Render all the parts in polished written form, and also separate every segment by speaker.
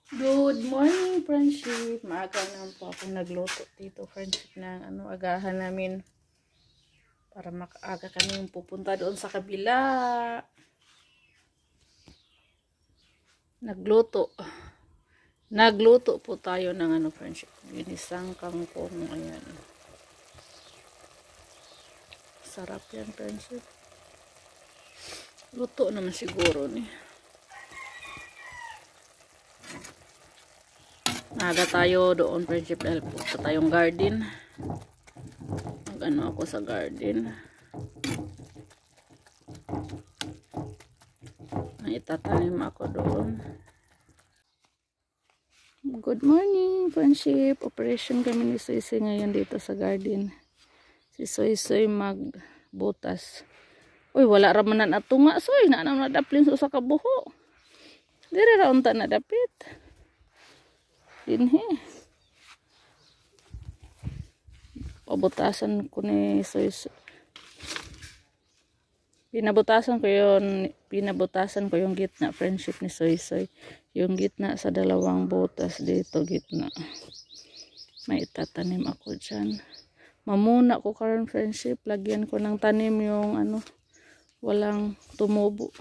Speaker 1: Good morning, friendship. Maaga naman po ako nagluto dito, friendship, ng agahan namin para makaaga kami pupunta doon sa kabila. Nagluto po tayo ng friendship. Ginisang kangkong, ayan. Sarap yan, friendship. Luto naman siguro ni. Naga tayo doon, friendship, dahil po sa tayong garden. Mag ako sa garden. Itatanim ako doon. Good morning, friendship. Operation kami ni Soy-Soy ngayon dito sa garden. Si Soy-Soy magbutas. Uy, wala raman na natunga, Soy. Naanam na daplin sa kabuho. Dire ra unta na dapit. Dinhi. Pabutasan ko ni Soy-Soy. Pinabutasan ko yung gitna, friendship, ni Soy-Soy. Yung gitna sa dalawang butas dito, gitna. May itatanim ako dyan. Mamuna ko karon, friendship. Lagyan ko ng tanim yung walang tumubo.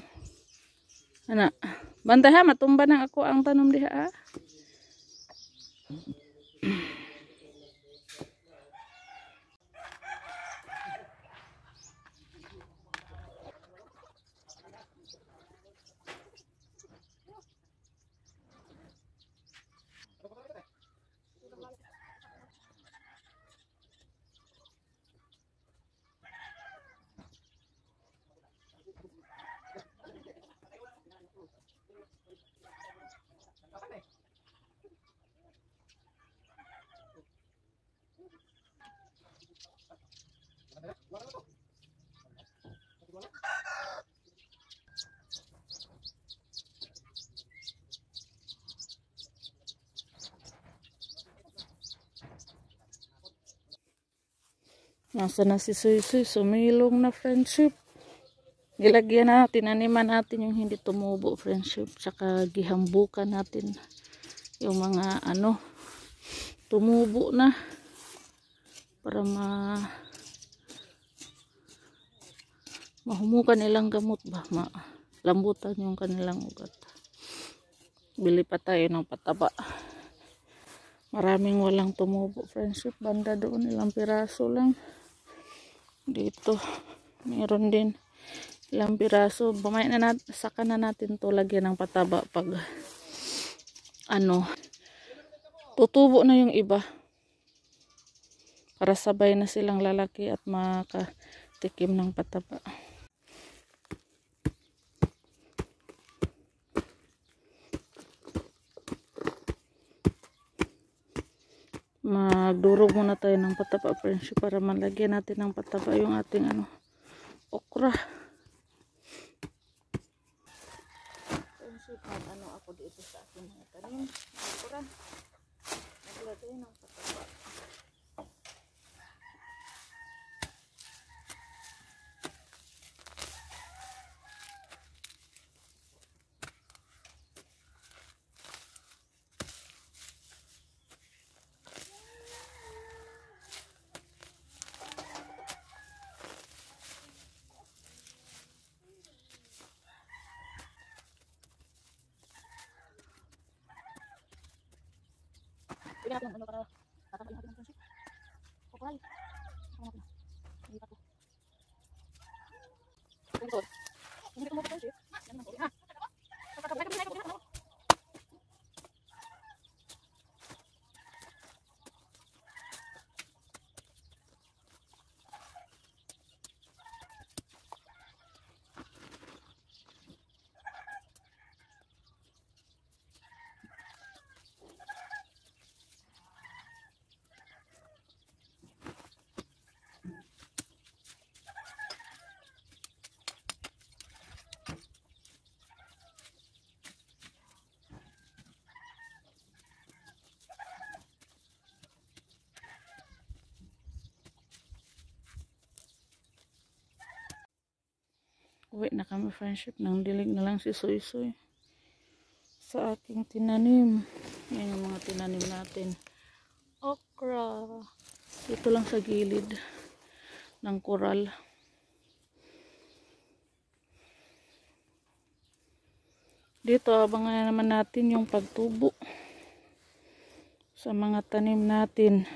Speaker 1: Bantay ha, matumba na ako ang tanom diha. Nasa na si Soy-Soy, sumilong na, friendship. Gilagyan na, tinaniman natin yung hindi tumubo, friendship. Tsaka gihambukan natin yung mga tumubo na. Para mahumukan nilang gamot ba. Lambutan yung kanilang ugat. Bili pa tayo ng pataba. Maraming walang tumubo, friendship. Banda doon, ilang piraso lang. Dito meron din ilang piraso. Bumay na saka na natin to lagyan ng pataba pag tutubo na yung iba, para sabay na silang lalaki at makatikim ng pataba. Magdurog muna tayo ng pataba, friendship, para malagyan natin ng pataba yung ating okra. Friendship, ako dito sa ating mga tanim okra. Naglagay ng pataba. Bigyan natin para tatapain natin ang friendship. Okay. Hindi pa to. Hindi ko mo friendship. Yan lang. Ha. Tatapay ka muna ito. Uwi na kami, friendship. Nang dilig na lang si Soy-Soy. sa aking tinanim. Yan yung mga tinanim natin. Okra. Ito lang sa gilid ng koral. Dito abangan naman natin yung pagtubo sa mga tanim natin.